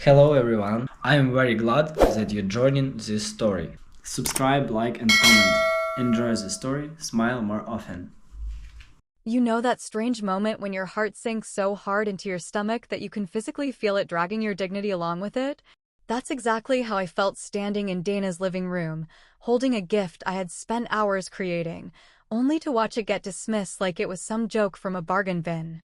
Hello everyone, I am very glad that you're joining this story. Subscribe, like, and comment. Enjoy the story, smile more often. You know that strange moment when your heart sinks so hard into your stomach that you can physically feel it dragging your dignity along with it? That's exactly how I felt standing in Dana's living room, holding a gift I had spent hours creating, only to watch it get dismissed like it was some joke from a bargain bin.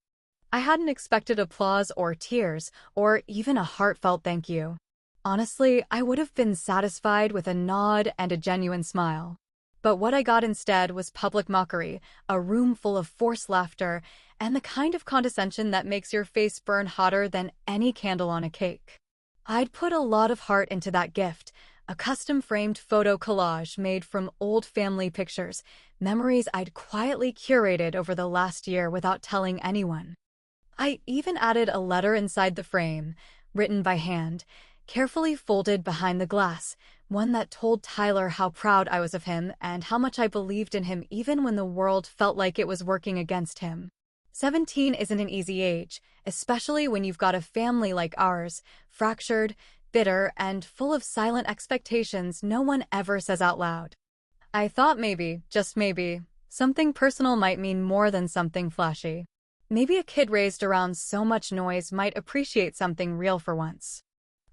I hadn't expected applause or tears, or even a heartfelt thank you. Honestly, I would have been satisfied with a nod and a genuine smile. But what I got instead was public mockery, a room full of forced laughter, and the kind of condescension that makes your face burn hotter than any candle on a cake. I'd put a lot of heart into that gift, a custom-framed photo collage made from old family pictures, memories I'd quietly curated over the last year without telling anyone. I even added a letter inside the frame, written by hand, carefully folded behind the glass, one that told Tyler how proud I was of him and how much I believed in him even when the world felt like it was working against him. 17 isn't an easy age, especially when you've got a family like ours, fractured, bitter, and full of silent expectations no one ever says out loud. I thought maybe, just maybe, something personal might mean more than something flashy. Maybe a kid raised around so much noise might appreciate something real for once.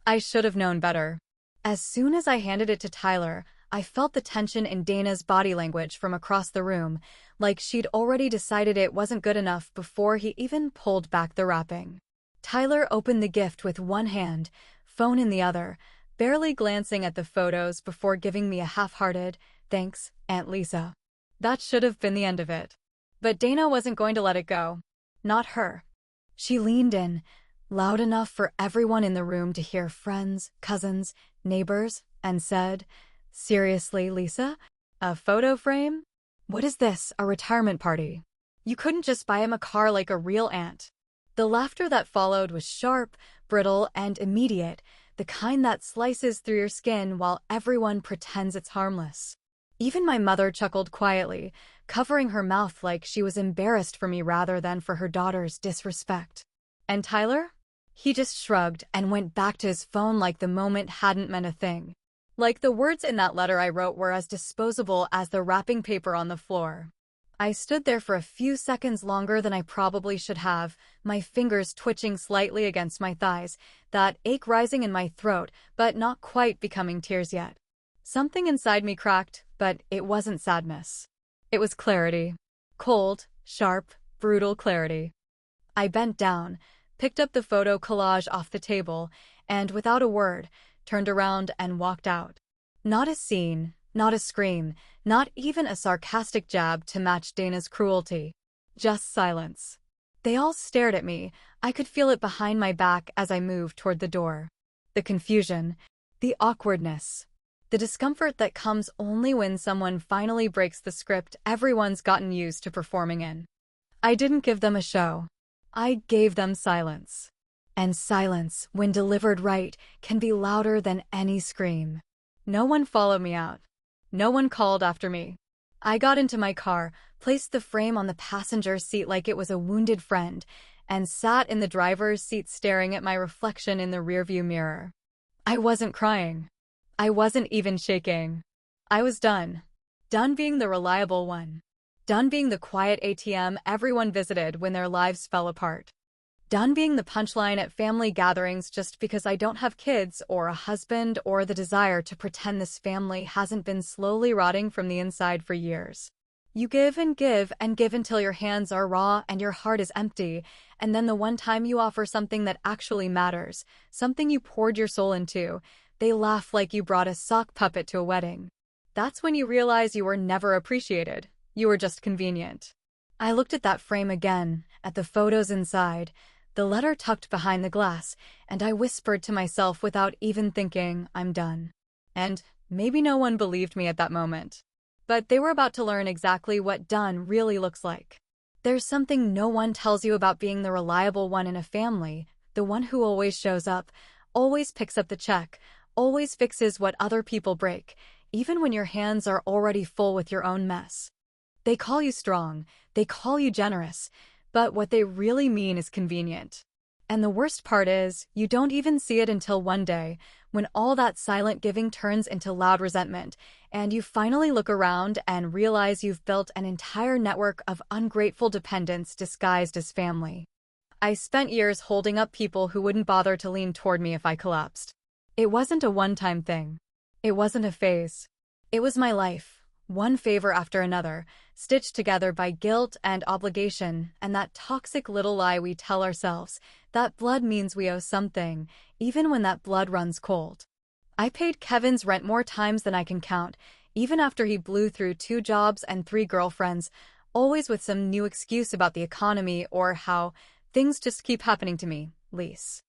I should have known better. As soon as I handed it to Tyler, I felt the tension in Dana's body language from across the room, like she'd already decided it wasn't good enough before he even pulled back the wrapping. Tyler opened the gift with one hand, phone in the other, barely glancing at the photos before giving me a half-hearted, "Thanks, Aunt Lisa." That should have been the end of it. But Dana wasn't going to let it go. Not her. She leaned in, loud enough for everyone in the room to hear, friends, cousins, neighbors, and said, "Seriously, Lisa? A photo frame? What is this, a retirement party? You couldn't just buy him a car like a real aunt." The laughter that followed was sharp, brittle, and immediate, the kind that slices through your skin while everyone pretends it's harmless. Even my mother chuckled quietly, covering her mouth like she was embarrassed for me rather than for her daughter's disrespect. And Tyler? He just shrugged and went back to his phone like the moment hadn't meant a thing. Like the words in that letter I wrote were as disposable as the wrapping paper on the floor. I stood there for a few seconds longer than I probably should have, my fingers twitching slightly against my thighs, that ache rising in my throat, but not quite becoming tears yet. Something inside me cracked, but it wasn't sadness. It was clarity. Cold, sharp, brutal clarity. I bent down, picked up the photo collage off the table, and without a word, turned around and walked out. Not a scene, not a scream, not even a sarcastic jab to match Dana's cruelty. Just silence. They all stared at me. I could feel it behind my back as I moved toward the door. The confusion, the awkwardness, the discomfort that comes only when someone finally breaks the script everyone's gotten used to performing in. I didn't give them a show. I gave them silence. And silence, when delivered right, can be louder than any scream. No one followed me out. No one called after me. I got into my car, placed the frame on the passenger seat like it was a wounded friend, and sat in the driver's seat staring at my reflection in the rearview mirror. I wasn't crying. I wasn't even shaking. I was done. Done being the reliable one. Done being the quiet ATM everyone visited when their lives fell apart. Done being the punchline at family gatherings just because I don't have kids or a husband or the desire to pretend this family hasn't been slowly rotting from the inside for years. You give and give and give until your hands are raw and your heart is empty, and then the one time you offer something that actually matters, something you poured your soul into, they laugh like you brought a sock puppet to a wedding. That's when you realize you were never appreciated. You were just convenient. I looked at that frame again, at the photos inside, the letter tucked behind the glass, and I whispered to myself without even thinking, "I'm done." And maybe no one believed me at that moment. But they were about to learn exactly what done really looks like. There's something no one tells you about being the reliable one in a family, the one who always shows up, always picks up the check, always fixes what other people break, even when your hands are already full with your own mess. They call you strong, they call you generous, but what they really mean is convenient. And the worst part is, you don't even see it until one day, when all that silent giving turns into loud resentment, and you finally look around and realize you've built an entire network of ungrateful dependents disguised as family. I spent years holding up people who wouldn't bother to lean toward me if I collapsed. It wasn't a one-time thing. It wasn't a phase. It was my life, one favor after another, stitched together by guilt and obligation and that toxic little lie we tell ourselves, that blood means we owe something, even when that blood runs cold. I paid Kevin's rent more times than I can count, even after he blew through 2 jobs and 3 girlfriends, always with some new excuse about the economy or how things just keep happening to me, lease.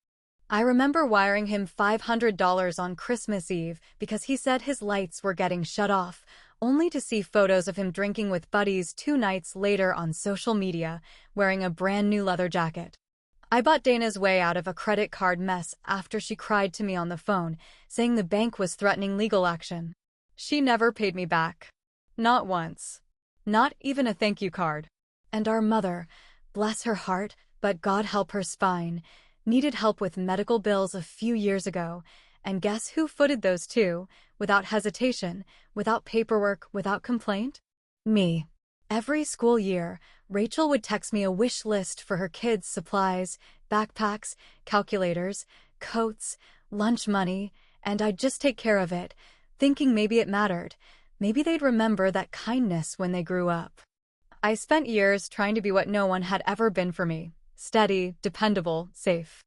I remember wiring him $500 on Christmas Eve because he said his lights were getting shut off, only to see photos of him drinking with buddies 2 nights later on social media, wearing a brand new leather jacket. I bought Dana's way out of a credit card mess after she cried to me on the phone, saying the bank was threatening legal action. She never paid me back. Not once. Not even a thank you card. And our mother, bless her heart, but God help her spine, needed help with medical bills a few years ago, and guess who footed those too, without hesitation, without paperwork, without complaint? Me. Every school year, Rachel would text me a wish list for her kids' supplies, backpacks, calculators, coats, lunch money, and I'd just take care of it, thinking maybe it mattered. Maybe they'd remember that kindness when they grew up. I spent years trying to be what no one had ever been for me. Steady, dependable, safe.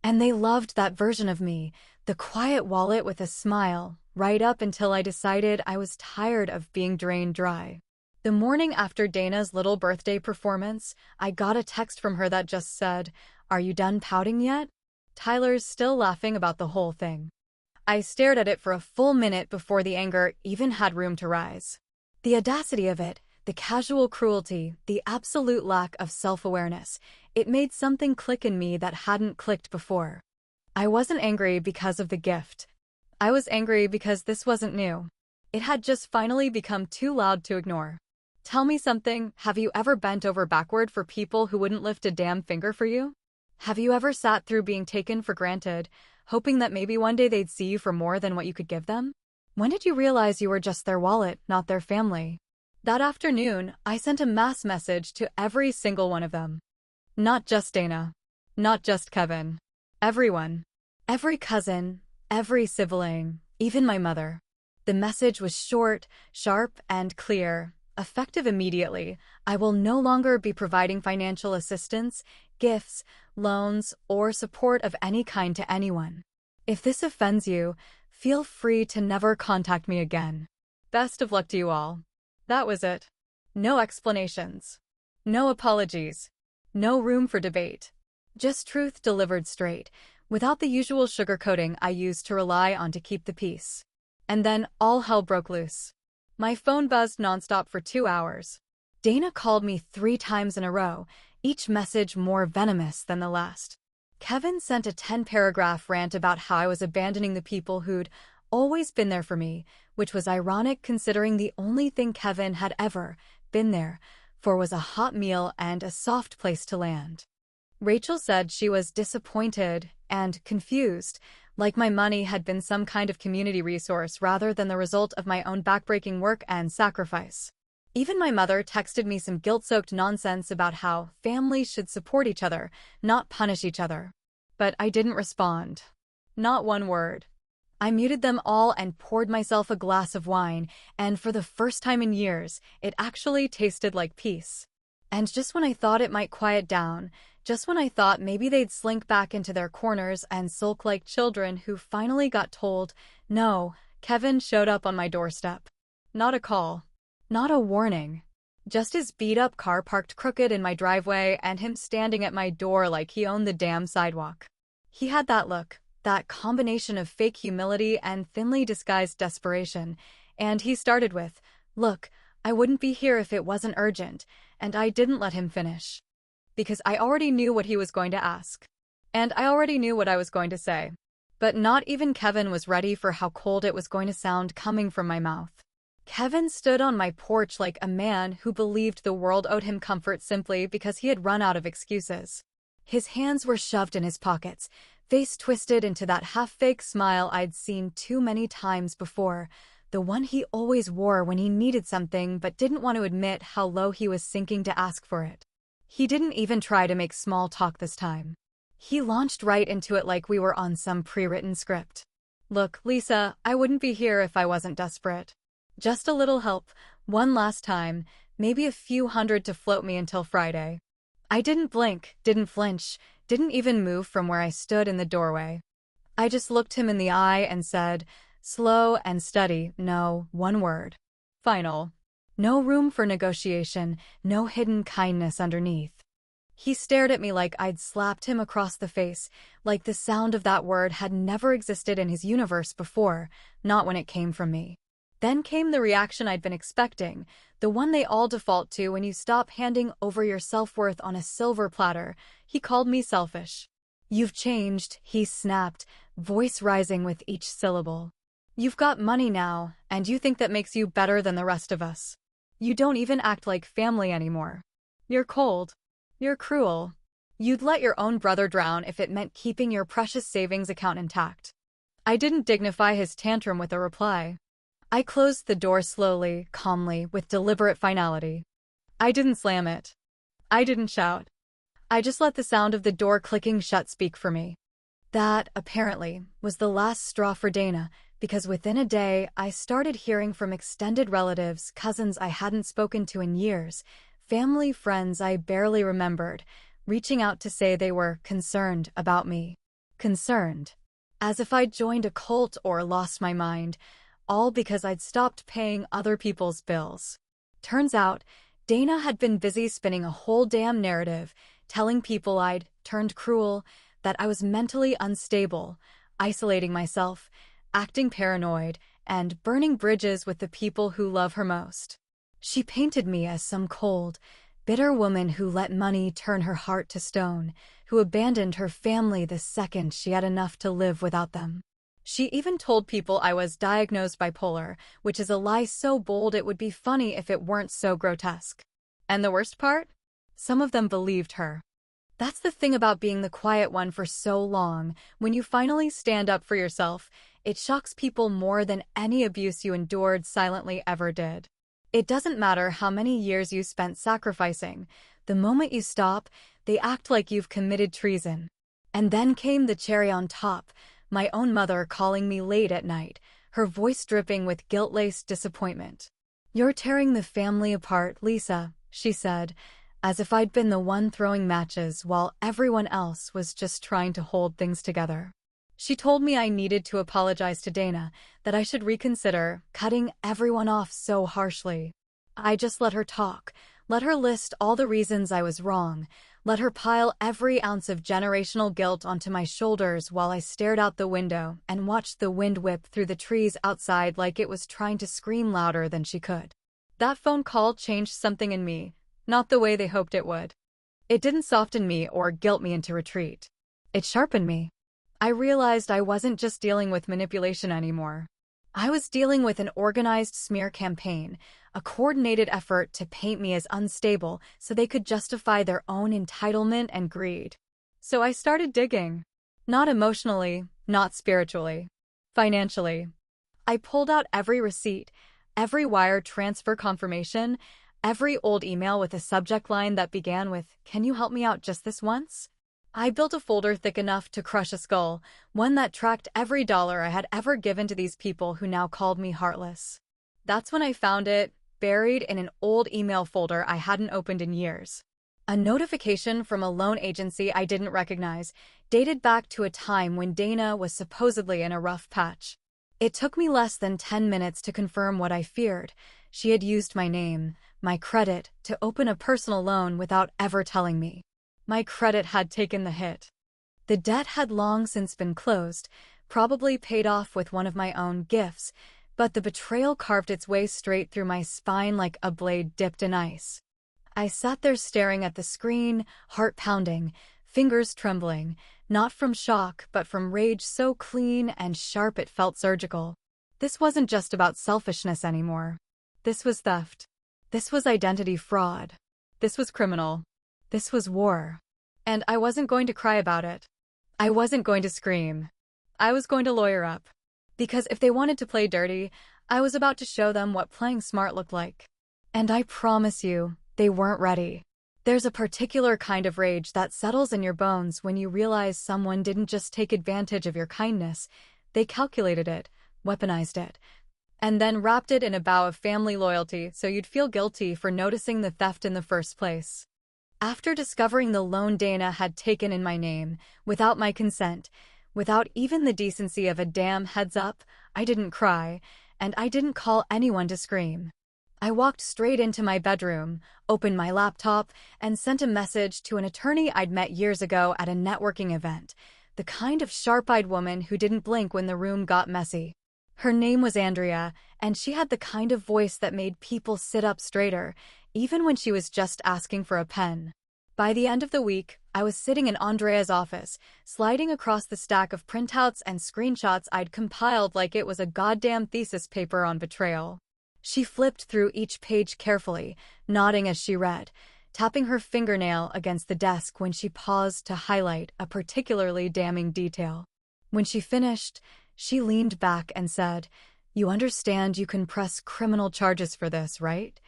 And they loved that version of me, the quiet wallet with a smile, right up until I decided I was tired of being drained dry. The morning after Dana's little birthday performance, I got a text from her that just said, "Are you done pouting yet?" Tyler's still laughing about the whole thing. I stared at it for a full minute before the anger even had room to rise. The audacity of it, the casual cruelty, the absolute lack of self-awareness, it made something click in me that hadn't clicked before. I wasn't angry because of the gift. I was angry because this wasn't new. It had just finally become too loud to ignore. Tell me something, have you ever bent over backward for people who wouldn't lift a damn finger for you? Have you ever sat through being taken for granted, hoping that maybe one day they'd see you for more than what you could give them? When did you realize you were just their wallet, not their family? That afternoon, I sent a mass message to every single one of them. Not just Dana. Not just Kevin. Everyone. Every cousin. Every sibling. Even my mother. The message was short, sharp, and clear. Effective immediately. I will no longer be providing financial assistance, gifts, loans, or support of any kind to anyone. If this offends you, feel free to never contact me again. Best of luck to you all. That was it. No explanations. No apologies. No room for debate. Just truth delivered straight, without the usual sugarcoating I used to rely on to keep the peace. And then all hell broke loose. My phone buzzed nonstop for 2 hours. Dana called me 3 times in a row, each message more venomous than the last. Kevin sent a 10-paragraph rant about how I was abandoning the people who'd always been there for me, which was ironic considering the only thing Kevin had ever been there for was a hot meal and a soft place to land. Rachel said she was disappointed and confused, like my money had been some kind of community resource rather than the result of my own backbreaking work and sacrifice. Even my mother texted me some guilt-soaked nonsense about how families should support each other, not punish each other. But I didn't respond. Not one word. I muted them all and poured myself a glass of wine, and for the first time in years, it actually tasted like peace. And just when I thought it might quiet down, just when I thought maybe they'd slink back into their corners and sulk like children who finally got told, no, Kevin showed up on my doorstep. Not a call. Not a warning. Just his beat-up car parked crooked in my driveway and him standing at my door like he owned the damn sidewalk. He had that look. That combination of fake humility and thinly disguised desperation, and he started with, "Look, I wouldn't be here if it wasn't urgent," and I didn't let him finish. Because I already knew what he was going to ask. And I already knew what I was going to say. But not even Kevin was ready for how cold it was going to sound coming from my mouth. Kevin stood on my porch like a man who believed the world owed him comfort simply because he had run out of excuses. His hands were shoved in his pockets, face twisted into that half-fake smile I'd seen too many times before, the one he always wore when he needed something but didn't want to admit how low he was sinking to ask for it. He didn't even try to make small talk this time. He launched right into it like we were on some pre-written script. "Look, Lisa, I wouldn't be here if I wasn't desperate. Just a little help, one last time, maybe a few hundred to float me until Friday." I didn't blink, didn't flinch, didn't even move from where I stood in the doorway. I just looked him in the eye and said, slow and steady, no, one word. Final. No room for negotiation, no hidden kindness underneath. He stared at me like I'd slapped him across the face, like the sound of that word had never existed in his universe before, not when it came from me. Then came the reaction I'd been expecting, the one they all default to when you stop handing over your self-worth on a silver platter. He called me selfish. "You've changed," he snapped, voice rising with each syllable. "You've got money now, and you think that makes you better than the rest of us. You don't even act like family anymore. You're cold. You're cruel. You'd let your own brother drown if it meant keeping your precious savings account intact." I didn't dignify his tantrum with a reply. I closed the door slowly, calmly, with deliberate finality. I didn't slam it. I didn't shout. I just let the sound of the door clicking shut speak for me. That, apparently, was the last straw for Dana, because within a day I started hearing from extended relatives, cousins I hadn't spoken to in years, family friends I barely remembered, reaching out to say they were concerned about me. Concerned. As if I'd joined a cult or lost my mind, all because I'd stopped paying other people's bills. Turns out, Dana had been busy spinning a whole damn narrative, telling people I'd turned cruel, that I was mentally unstable, isolating myself, acting paranoid, and burning bridges with the people who love her most. She painted me as some cold, bitter woman who let money turn her heart to stone, who abandoned her family the second she had enough to live without them. She even told people I was diagnosed bipolar, which is a lie so bold it would be funny if it weren't so grotesque. And the worst part? Some of them believed her. That's the thing about being the quiet one for so long. When you finally stand up for yourself, it shocks people more than any abuse you endured silently ever did. It doesn't matter how many years you spent sacrificing. The moment you stop, they act like you've committed treason. And then came the cherry on top. My own mother calling me late at night, her voice dripping with guilt-laced disappointment. "You're tearing the family apart, Lisa," she said, as if I'd been the one throwing matches while everyone else was just trying to hold things together. She told me I needed to apologize to Dana, that I should reconsider cutting everyone off so harshly. I just let her talk, let her list all the reasons I was wrong, let her pile every ounce of generational guilt onto my shoulders while I stared out the window and watched the wind whip through the trees outside like it was trying to scream louder than she could. That phone call changed something in me, not the way they hoped it would. It didn't soften me or guilt me into retreat. It sharpened me. I realized I wasn't just dealing with manipulation anymore. I was dealing with an organized smear campaign, a coordinated effort to paint me as unstable so they could justify their own entitlement and greed. So I started digging. Not emotionally, not spiritually. Financially. I pulled out every receipt, every wire transfer confirmation, every old email with a subject line that began with, "Can you help me out just this once?" I built a folder thick enough to crush a skull, one that tracked every dollar I had ever given to these people who now called me heartless. That's when I found it, buried in an old email folder I hadn't opened in years. A notification from a loan agency I didn't recognize, dated back to a time when Dana was supposedly in a rough patch. It took me less than 10 minutes to confirm what I feared. She had used my name, my credit, to open a personal loan without ever telling me. My credit had taken the hit. The debt had long since been closed, probably paid off with one of my own gifts, but the betrayal carved its way straight through my spine like a blade dipped in ice. I sat there staring at the screen, heart pounding, fingers trembling, not from shock but from rage so clean and sharp it felt surgical. This wasn't just about selfishness anymore. This was theft. This was identity fraud. This was criminal. This was war. And I wasn't going to cry about it. I wasn't going to scream. I was going to lawyer up. Because if they wanted to play dirty, I was about to show them what playing smart looked like. And I promise you, they weren't ready. There's a particular kind of rage that settles in your bones when you realize someone didn't just take advantage of your kindness, they calculated it, weaponized it, and then wrapped it in a bow of family loyalty so you'd feel guilty for noticing the theft in the first place. After discovering the loan Dana had taken in my name, without my consent, without even the decency of a damn heads up, I didn't cry, and I didn't call anyone to scream. I walked straight into my bedroom, opened my laptop, and sent a message to an attorney I'd met years ago at a networking event, the kind of sharp-eyed woman who didn't blink when the room got messy. Her name was Andrea, and she had the kind of voice that made people sit up straighter, even when she was just asking for a pen. By the end of the week, I was sitting in Andrea's office, sliding across the stack of printouts and screenshots I'd compiled like it was a goddamn thesis paper on betrayal. She flipped through each page carefully, nodding as she read, tapping her fingernail against the desk when she paused to highlight a particularly damning detail. When she finished, she leaned back and said, "You understand you can press criminal charges for this, right?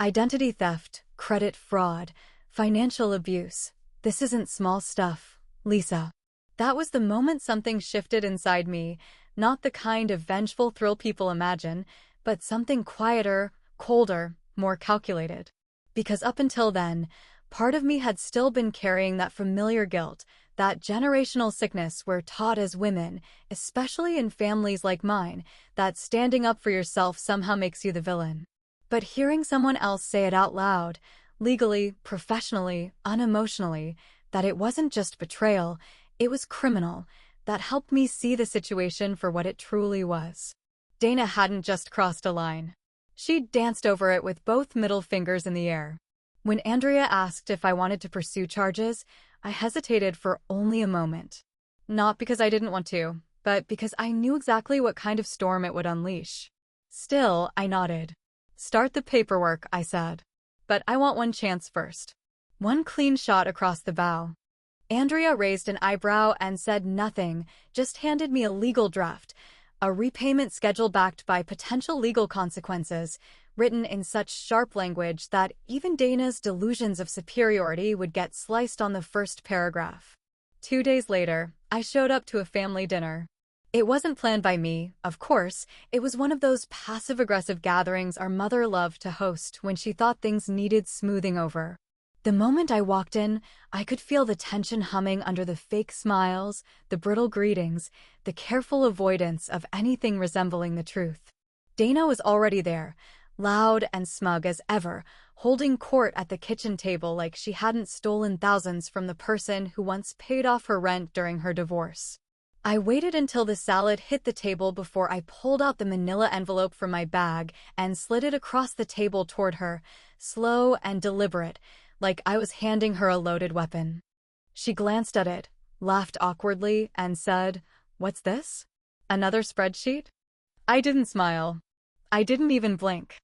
Identity theft, credit fraud, financial abuse. This isn't small stuff, Lisa." That was the moment something shifted inside me, not the kind of vengeful thrill people imagine, but something quieter, colder, more calculated. Because up until then, part of me had still been carrying that familiar guilt, that generational sickness we're taught as women, especially in families like mine, that standing up for yourself somehow makes you the villain. But hearing someone else say it out loud, legally, professionally, unemotionally, that it wasn't just betrayal, it was criminal, that helped me see the situation for what it truly was. Dana hadn't just crossed a line. She'd danced over it with both middle fingers in the air. When Andrea asked if I wanted to pursue charges, I hesitated for only a moment. Not because I didn't want to, but because I knew exactly what kind of storm it would unleash. Still, I nodded. "Start the paperwork," I said. "But I want one chance first." One clean shot across the bow. Andrea raised an eyebrow and said nothing, just handed me a legal draft, a repayment schedule backed by potential legal consequences, written in such sharp language that even Dana's delusions of superiority would get sliced on the first paragraph. 2 days later, I showed up to a family dinner. It wasn't planned by me, of course. It was one of those passive-aggressive gatherings our mother loved to host when she thought things needed smoothing over. The moment I walked in, I could feel the tension humming under the fake smiles, the brittle greetings, the careful avoidance of anything resembling the truth. Dana was already there, loud and smug as ever, holding court at the kitchen table like she hadn't stolen thousands from the person who once paid off her rent during her divorce. I waited until the salad hit the table before I pulled out the manila envelope from my bag and slid it across the table toward her, slow and deliberate, like I was handing her a loaded weapon. She glanced at it, laughed awkwardly, and said, "What's this? Another spreadsheet?" I didn't smile. I didn't even blink.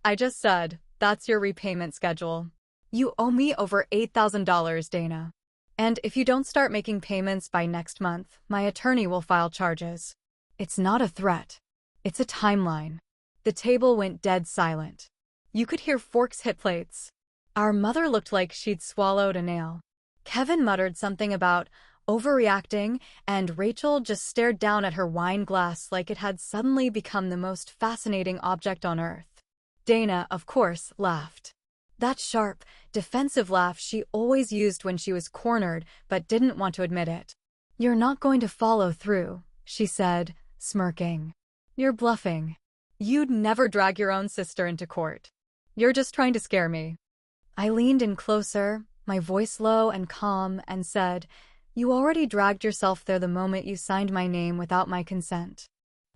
I just said, "That's your repayment schedule. You owe me over $8,000, Dana. And if you don't start making payments by next month, my attorney will file charges." It's not a threat. It's a timeline. The table went dead silent. You could hear forks hit plates. Our mother looked like she'd swallowed a nail. Kevin muttered something about overreacting, and Rachel just stared down at her wine glass like it had suddenly become the most fascinating object on earth. Dana, of course, laughed. That sharp, defensive laugh she always used when she was cornered but didn't want to admit it. "You're not going to follow through," she said, smirking. "You're bluffing. You'd never drag your own sister into court. You're just trying to scare me." I leaned in closer, my voice low and calm, and said, "You already dragged yourself there the moment you signed my name without my consent.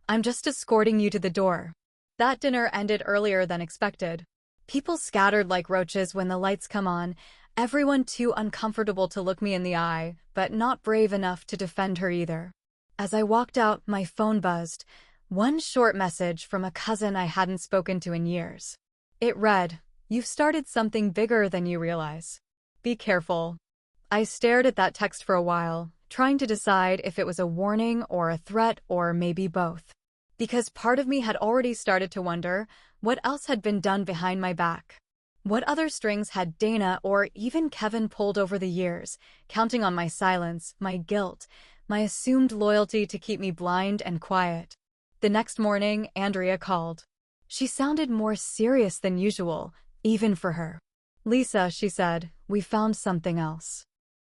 I'm just escorting you to the door." That dinner ended earlier than expected. People scattered like roaches when the lights come on, everyone too uncomfortable to look me in the eye, but not brave enough to defend her either. As I walked out, my phone buzzed. One short message from a cousin I hadn't spoken to in years. It read, "You've started something bigger than you realize. Be careful." I stared at that text for a while, trying to decide if it was a warning or a threat or maybe both. Because part of me had already started to wonder what else had been done behind my back. What other strings had Dana or even Kevin pulled over the years, counting on my silence, my guilt, my assumed loyalty to keep me blind and quiet? The next morning, Andrea called. She sounded more serious than usual, even for her. "Lisa," she said, "we found something else.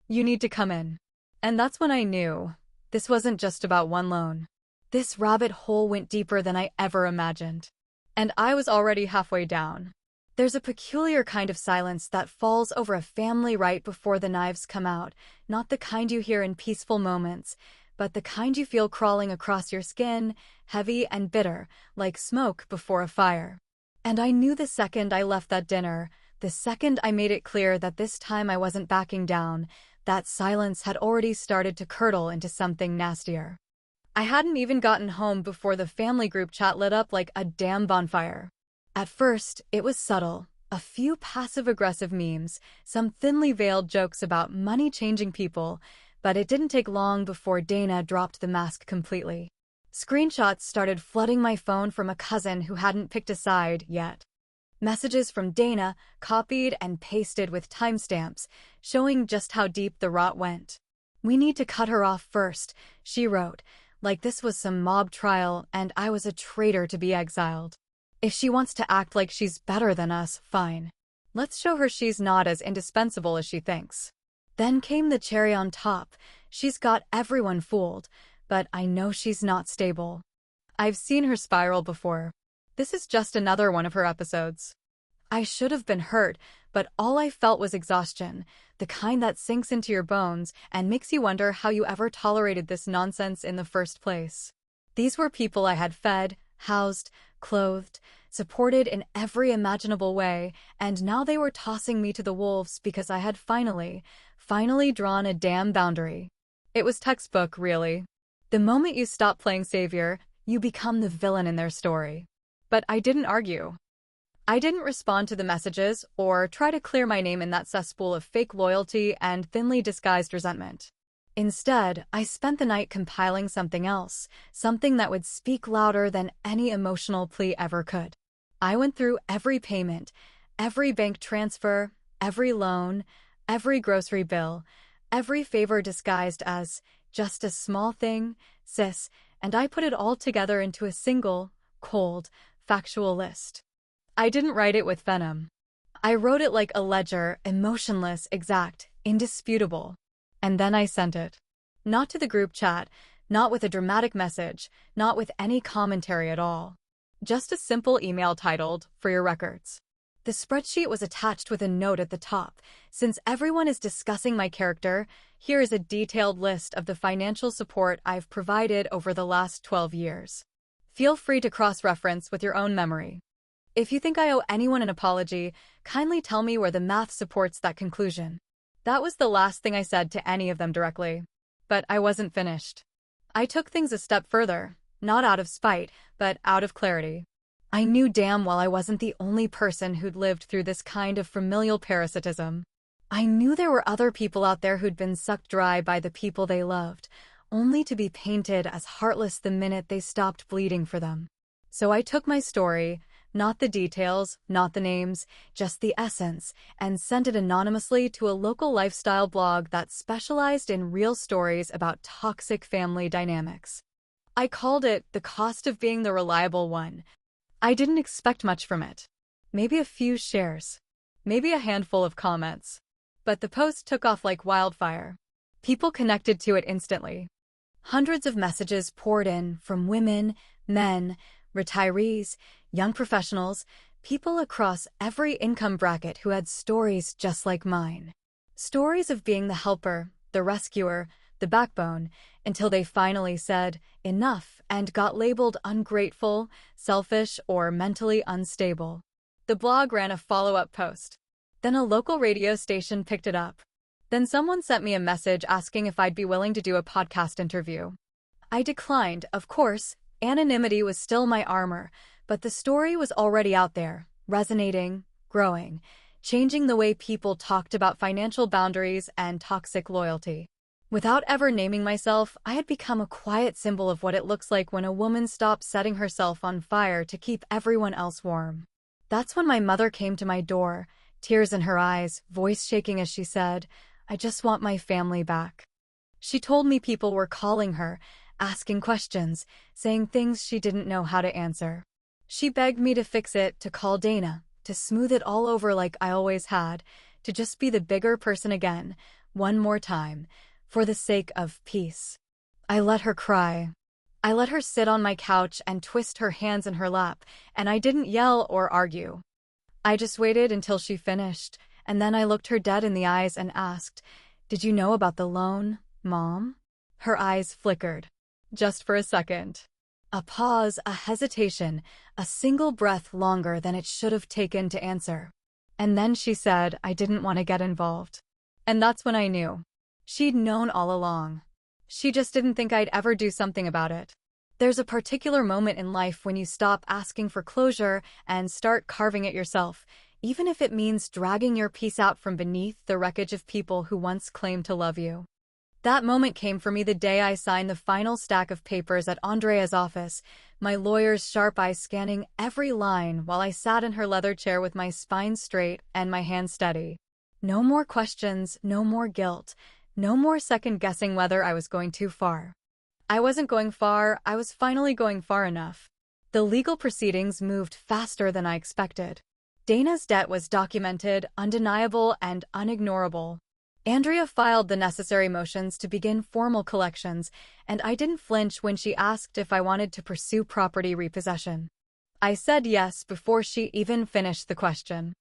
You need to come in." And that's when I knew this wasn't just about one loan. This rabbit hole went deeper than I ever imagined. And I was already halfway down. There's a peculiar kind of silence that falls over a family right before the knives come out, not the kind you hear in peaceful moments, but the kind you feel crawling across your skin, heavy and bitter, like smoke before a fire. And I knew the second I left that dinner, the second I made it clear that this time I wasn't backing down, that silence had already started to curdle into something nastier. I hadn't even gotten home before the family group chat lit up like a damn bonfire. At first, it was subtle, a few passive-aggressive memes, some thinly veiled jokes about money-changing people, but it didn't take long before Dana dropped the mask completely. Screenshots started flooding my phone from a cousin who hadn't picked a side yet. Messages from Dana, copied and pasted with timestamps, showing just how deep the rot went. "We need to cut her off first," she wrote, like this was some mob trial and I was a traitor to be exiled. "If she wants to act like she's better than us, fine. Let's show her she's not as indispensable as she thinks." Then came the cherry on top. "She's got everyone fooled, but I know she's not stable. I've seen her spiral before. This is just another one of her episodes." I should have been hurt, but all I felt was exhaustion, the kind that sinks into your bones and makes you wonder how you ever tolerated this nonsense in the first place. These were people I had fed, housed, clothed, supported in every imaginable way, and now they were tossing me to the wolves because I had finally drawn a damn boundary. It was textbook, really. The moment you stop playing savior, you become the villain in their story. But I didn't argue. I didn't respond to the messages or try to clear my name in that cesspool of fake loyalty and thinly disguised resentment. Instead, I spent the night compiling something else, something that would speak louder than any emotional plea ever could. I went through every payment, every bank transfer, every loan, every grocery bill, every favor disguised as just a small thing, sis, and I put it all together into a single, cold, factual list. I didn't write it with venom. I wrote it like a ledger, emotionless, exact, indisputable. And then I sent it. Not to the group chat, not with a dramatic message, not with any commentary at all. Just a simple email titled, "For your records." The spreadsheet was attached with a note at the top. "Since everyone is discussing my character, here is a detailed list of the financial support I've provided over the last 12 years. Feel free to cross-reference with your own memory. If you think I owe anyone an apology, kindly tell me where the math supports that conclusion." That was the last thing I said to any of them directly. But I wasn't finished. I took things a step further, not out of spite, but out of clarity. I knew damn well I wasn't the only person who'd lived through this kind of familial parasitism. I knew there were other people out there who'd been sucked dry by the people they loved, only to be painted as heartless the minute they stopped bleeding for them. So I took my story, not the details, not the names, just the essence, and sent it anonymously to a local lifestyle blog that specialized in real stories about toxic family dynamics. I called it "The Cost of Being the Reliable One." I didn't expect much from it. Maybe a few shares. Maybe a handful of comments. But the post took off like wildfire. People connected to it instantly. Hundreds of messages poured in from women, men, retirees, young professionals, people across every income bracket who had stories just like mine. Stories of being the helper, the rescuer, the backbone, until they finally said enough and got labeled ungrateful, selfish, or mentally unstable. The blog ran a follow-up post. Then a local radio station picked it up. Then someone sent me a message asking if I'd be willing to do a podcast interview. I declined, of course. Anonymity was still my armor, but the story was already out there, resonating, growing, changing the way people talked about financial boundaries and toxic loyalty. Without ever naming myself, I had become a quiet symbol of what it looks like when a woman stops setting herself on fire to keep everyone else warm. That's when my mother came to my door, tears in her eyes, voice shaking as she said, "I just want my family back." She told me people were calling her, asking questions, saying things she didn't know how to answer. She begged me to fix it, to call Dana, to smooth it all over like I always had, to just be the bigger person again, one more time, for the sake of peace. I let her cry. I let her sit on my couch and twist her hands in her lap, and I didn't yell or argue. I just waited until she finished, and then I looked her dead in the eyes and asked, "Did you know about the loan, Mom?" Her eyes flickered. Just for a second. A pause, a hesitation, a single breath longer than it should have taken to answer. And then she said I didn't want to get involved. And that's when I knew. She'd known all along. She just didn't think I'd ever do something about it. There's a particular moment in life when you stop asking for closure and start carving it yourself, even if it means dragging your piece out from beneath the wreckage of people who once claimed to love you. That moment came for me the day I signed the final stack of papers at Andrea's office, my lawyer's sharp eyes scanning every line while I sat in her leather chair with my spine straight and my hands steady. No more questions, no more guilt, no more second-guessing whether I was going too far. I wasn't going far, I was finally going far enough. The legal proceedings moved faster than I expected. Dana's debt was documented, undeniable, and unignorable. Andrea filed the necessary motions to begin formal collections, and I didn't flinch when she asked if I wanted to pursue property repossession. I said yes before she even finished the question.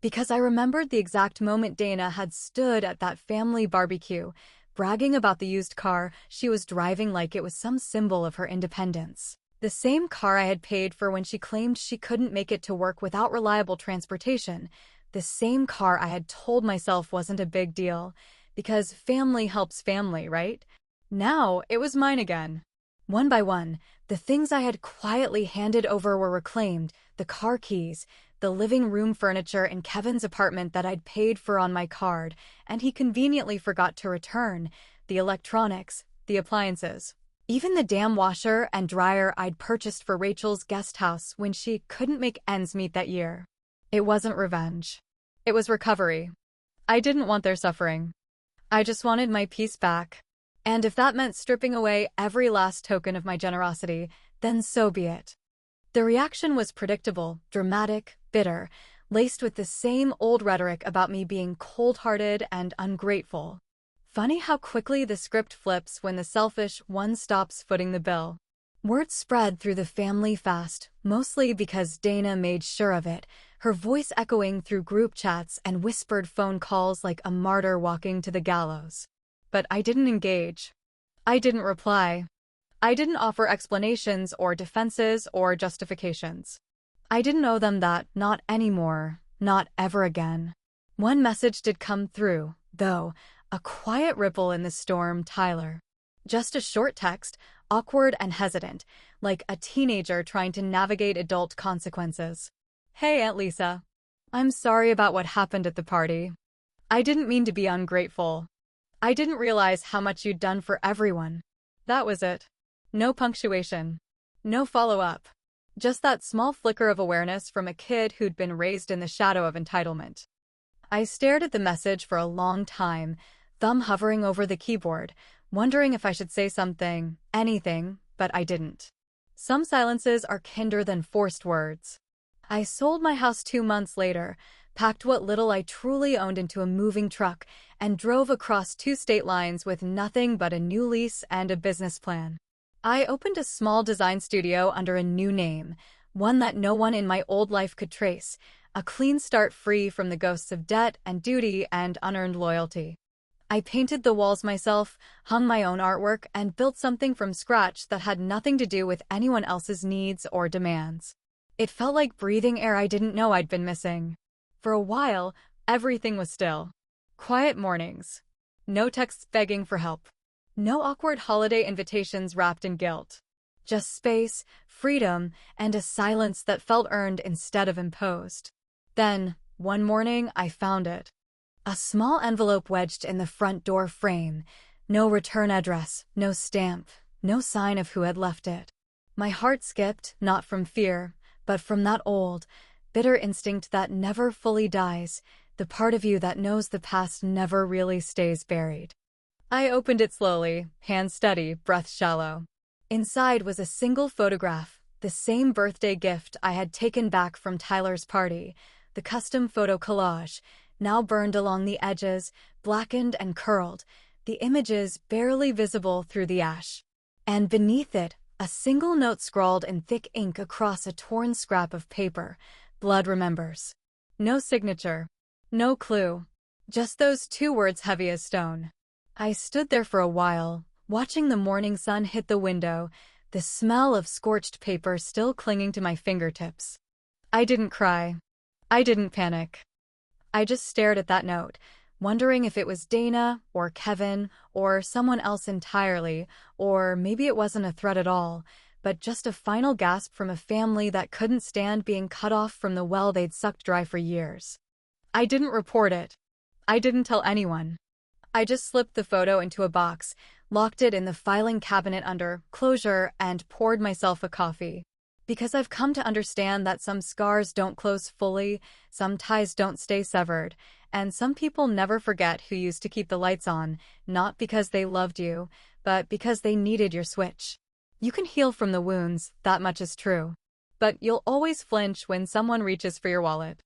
Because I remembered the exact moment Dana had stood at that family barbecue, bragging about the used car she was driving like it was some symbol of her independence. The same car I had paid for when she claimed she couldn't make it to work without reliable transportation. The same car I had told myself wasn't a big deal, because family helps family, right? Now it was mine again. One by one, the things I had quietly handed over were reclaimed, the car keys, the living room furniture in Kevin's apartment that I'd paid for on my card, and he conveniently forgot to return, the electronics, the appliances. Even the damn washer and dryer I'd purchased for Rachel's guest house when she couldn't make ends meet that year. It wasn't revenge. It was recovery. I didn't want their suffering. I just wanted my peace back. And if that meant stripping away every last token of my generosity, then so be it. The reaction was predictable, dramatic, bitter, laced with the same old rhetoric about me being cold-hearted and ungrateful. Funny how quickly the script flips when the selfish one stops footing the bill. Word spread through the family fast, mostly because Dana made sure of it, her voice echoing through group chats and whispered phone calls like a martyr walking to the gallows. But I didn't engage. I didn't reply. I didn't offer explanations or defenses or justifications. I didn't owe them that, not anymore, not ever again. One message did come through, though, a quiet ripple in the storm, Tyler. Just a short text, awkward and hesitant, like a teenager trying to navigate adult consequences. "Hey, Aunt Lisa. I'm sorry about what happened at the party. I didn't mean to be ungrateful. I didn't realize how much you'd done for everyone." That was it. No punctuation. No follow-up. Just that small flicker of awareness from a kid who'd been raised in the shadow of entitlement. I stared at the message for a long time, thumb hovering over the keyboard, wondering if I should say something, anything, but I didn't. Some silences are kinder than forced words. I sold my house 2 months later, packed what little I truly owned into a moving truck, and drove across 2 state lines with nothing but a new lease and a business plan. I opened a small design studio under a new name, one that no one in my old life could trace, a clean start free from the ghosts of debt and duty and unearned loyalty. I painted the walls myself, hung my own artwork, and built something from scratch that had nothing to do with anyone else's needs or demands. It felt like breathing air I didn't know I'd been missing. For a while, everything was still. Quiet mornings. No texts begging for help. No awkward holiday invitations wrapped in guilt. Just space, freedom, and a silence that felt earned instead of imposed. Then, One morning, I found it. A small envelope wedged in the front door frame. No return address, no stamp, no sign of who had left it. My heart skipped, not from fear, but from that old, bitter instinct that never fully dies, the part of you that knows the past never really stays buried. I opened it slowly, hand steady, breath shallow. Inside was a single photograph, the same birthday gift I had taken back from Tyler's party, the custom photo collage, now burned along the edges, blackened and curled, the images barely visible through the ash. And beneath it, a single note scrawled in thick ink across a torn scrap of paper. Blood remembers. No signature. No clue. Just those 2 words heavy as stone. I stood there for a while, watching the morning sun hit the window, the smell of scorched paper still clinging to my fingertips. I didn't cry. I didn't panic. I just stared at that note, wondering if it was Dana, or Kevin, or someone else entirely, or maybe it wasn't a threat at all, but just a final gasp from a family that couldn't stand being cut off from the well they'd sucked dry for years. I didn't report it. I didn't tell anyone. I just slipped the photo into a box, locked it in the filing cabinet under closure, and poured myself a coffee. Because I've come to understand that some scars don't close fully, some ties don't stay severed, and some people never forget who used to keep the lights on, not because they loved you, but because they needed your switch. You can heal from the wounds, that much is true. But you'll always flinch when someone reaches for your wallet.